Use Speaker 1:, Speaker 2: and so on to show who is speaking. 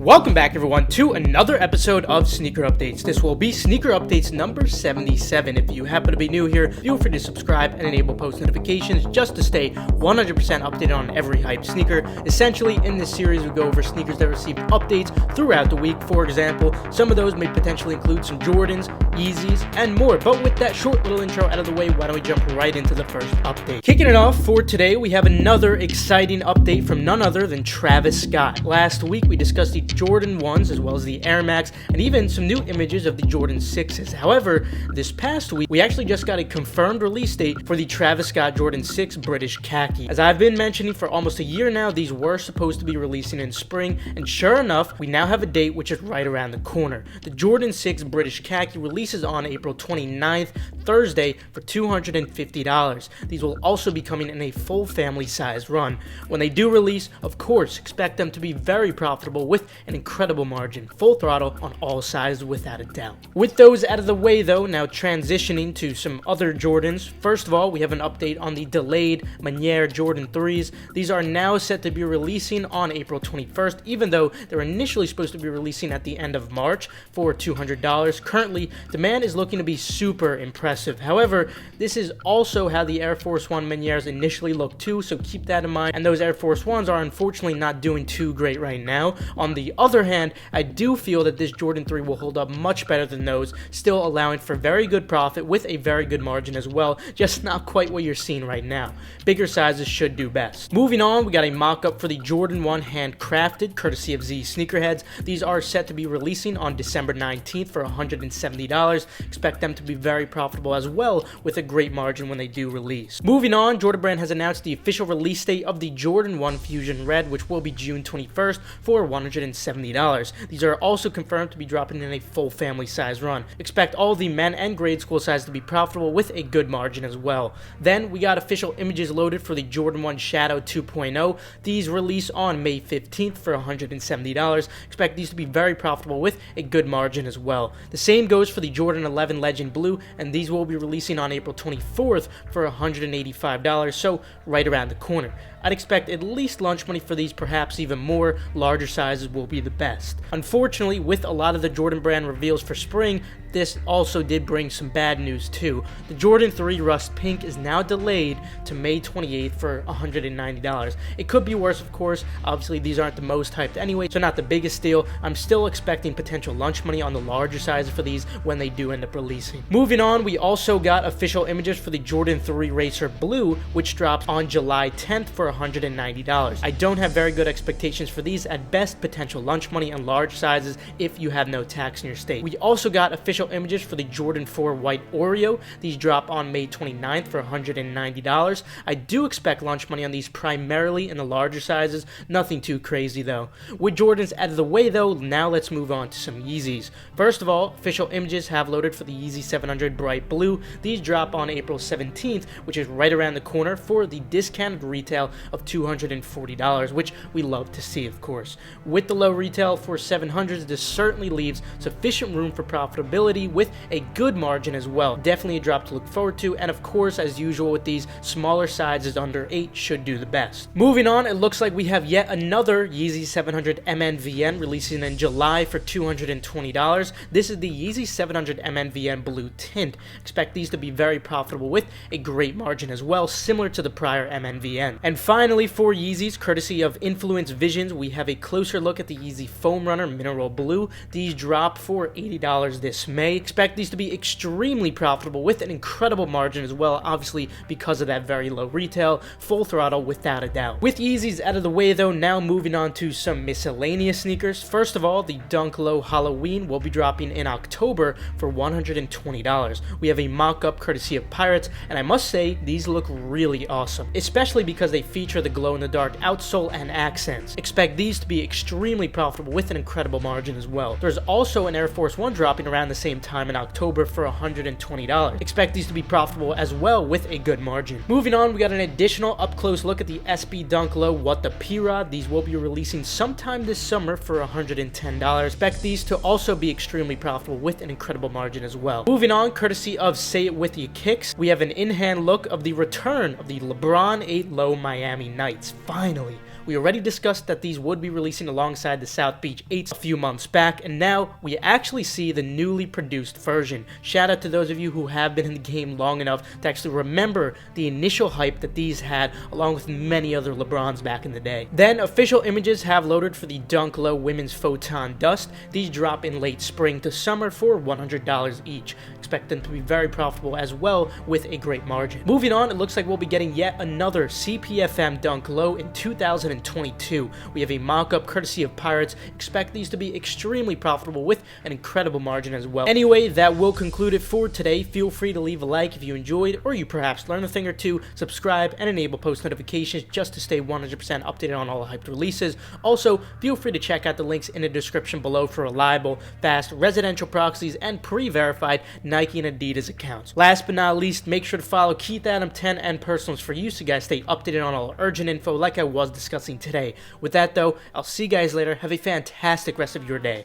Speaker 1: Welcome back everyone to another episode of Sneaker Updates. This will be Sneaker Updates number 77. If you happen to be new here, feel free to subscribe and enable post notifications just to stay 100% updated on every hype sneaker. Essentially, in this series we go over sneakers that receive updates throughout the week. For example, some of those may potentially include some Jordans, Yeezys, and more. But with that short little intro out of the way, why don't we jump right into the first update. Kicking it off for today, we have another exciting update from none other than Travis Scott. Last week we discussed the Jordan 1s as well as the Air Max and even some new images of the Jordan 6s. However, this past week we actually just got a confirmed release date for the Travis Scott Jordan 6 British Khaki. As I've been mentioning for almost a year now, these were supposed to be releasing in spring, and sure enough, we now have a date which is right around the corner. The Jordan 6 British Khaki releases on April 29th, Thursday, for $250. These will also be coming in a full family size run. When they do release, of course, expect them to be very profitable with an incredible margin, full throttle on all sizes without a doubt. With those out of the way though, now transitioning to some other Jordans. First of all, we have an update on the delayed Manière Jordan 3s. These are now set to be releasing on April 21st, even though they're initially supposed to be releasing at the end of March for $200. Currently, demand is looking to be super impressive. However, this is also how the Air Force One Manières initially looked too, so keep that in mind. And those Air Force Ones are unfortunately not doing too great right now. On the other hand, I do feel that this Jordan 3 will hold up much better than those, still allowing for very good profit with a very good margin as well, just not quite what you're seeing right now. Bigger sizes should do best. Moving on, we got a mock-up for the Jordan 1 handcrafted, courtesy of Z Sneakerheads. These are set to be releasing on December 19th for $170. Expect them to be very profitable as well, with a great margin when they do release. Moving on, Jordan Brand has announced the official release date of the Jordan 1 Fusion Red, which will be June 21st for $170. These are also confirmed to be dropping in a full family size run. Expect all the men and grade school size to be profitable with a good margin as well. Then we got official images loaded for the Jordan 1 Shadow 2.0. These release on May 15th for $170. Expect these to be very profitable with a good margin as well. The same goes for the Jordan 11 Legend Blue, and these will be releasing on April 24th for $185, so right around the corner. I'd expect at least launch money for these, perhaps even more. Larger sizes will be the best. Unfortunately, with a lot of the Jordan Brand reveals for spring, this also did bring some bad news too. The Jordan 3 Rust Pink is now delayed to May 28th for $190. It could be worse, of course. Obviously, these aren't the most hyped anyway, so not the biggest deal. I'm still expecting potential lunch money on the larger sizes for these when they do end up releasing. Moving on, we also got official images for the Jordan 3 Racer Blue, which drops on July 10th for $190. I don't have very good expectations for these. At best, potential lunch money on large sizes if you have no tax in your state. We also got official images for the Jordan 4 White Oreo. These drop on May 29th for $190. I do expect lunch money on these primarily in the larger sizes. Nothing too crazy though. With Jordans out of the way though, now let's move on to some Yeezys. First of all, official images have loaded for the Yeezy 700 Bright Blue. These drop on April 17th, which is right around the corner, for the discounted retail of $240, which we love to see, of course. With the low retail for 700s, this certainly leaves sufficient room for profitability with a good margin as well. Definitely a drop to look forward to, and of course, as usual with these, smaller sizes under 8 should do the best. Moving on, it looks like we have yet another Yeezy 700 MNVN releasing in July for $220. This is the Yeezy 700 MNVN Blue Tint. Expect these to be very profitable with a great margin as well, similar to the prior MNVN. And finally, for Yeezys, courtesy of Influence Visions, we have a closer look at the Yeezy Foamrunner Mineral Blue. These drop for $80 this May. Expect these to be extremely profitable with an incredible margin as well, obviously because of that very low retail, full throttle without a doubt. With Yeezys out of the way though, now moving on to some miscellaneous sneakers. First of all, the Dunk Low Halloween will be dropping in October for $120. We have a mock-up courtesy of Pirates, and I must say, these look really awesome, especially because they feature the glow-in-the-dark outsole and accents. Expect these to be extremely profitable with an incredible margin as well. There's also an Air Force One dropping around the same time in October for $120. Expect these to be profitable as well with a good margin. Moving on, we got an additional up-close look at the SB Dunk Low What the P-Rod. These will be releasing sometime this summer for $110. Expect these to also be extremely profitable with an incredible margin as well. Moving on, courtesy of Say It With Ya Kicks, we have an in-hand look of the return of the Lebron 8 Low Miami Nights. Finally, We already discussed that these would be releasing alongside the South Beach 8s a few months back, and now we actually see the newly produced version. Shout out to those of you who have been in the game long enough to actually remember the initial hype that these had, along with many other Lebrons back in the day. Then official images have loaded for the Dunk Low Women's Photon Dust. These drop in late spring to summer for $100 each. Expect them to be very profitable as well, with a great margin. Moving on, it looks like we'll be getting yet another CPFM Dunk Low in 2022. We have a mock-up courtesy of Pirates. Expect these to be extremely profitable with an incredible margin as well. Anyway, that will conclude it for today. Feel free to leave a like if you enjoyed, or you perhaps learned a thing or two. Subscribe and enable post notifications just to stay 100% updated on all the hyped releases. Also, feel free to check out the links in the description below for reliable, fast, residential proxies and pre-verified Nike and Adidas accounts. Last but not least, make sure to follow Keith Adam 10 and personals for you so you guys stay updated on all urgent info like I was discussing today. With that though, I'll see you guys later. Have a fantastic rest of your day.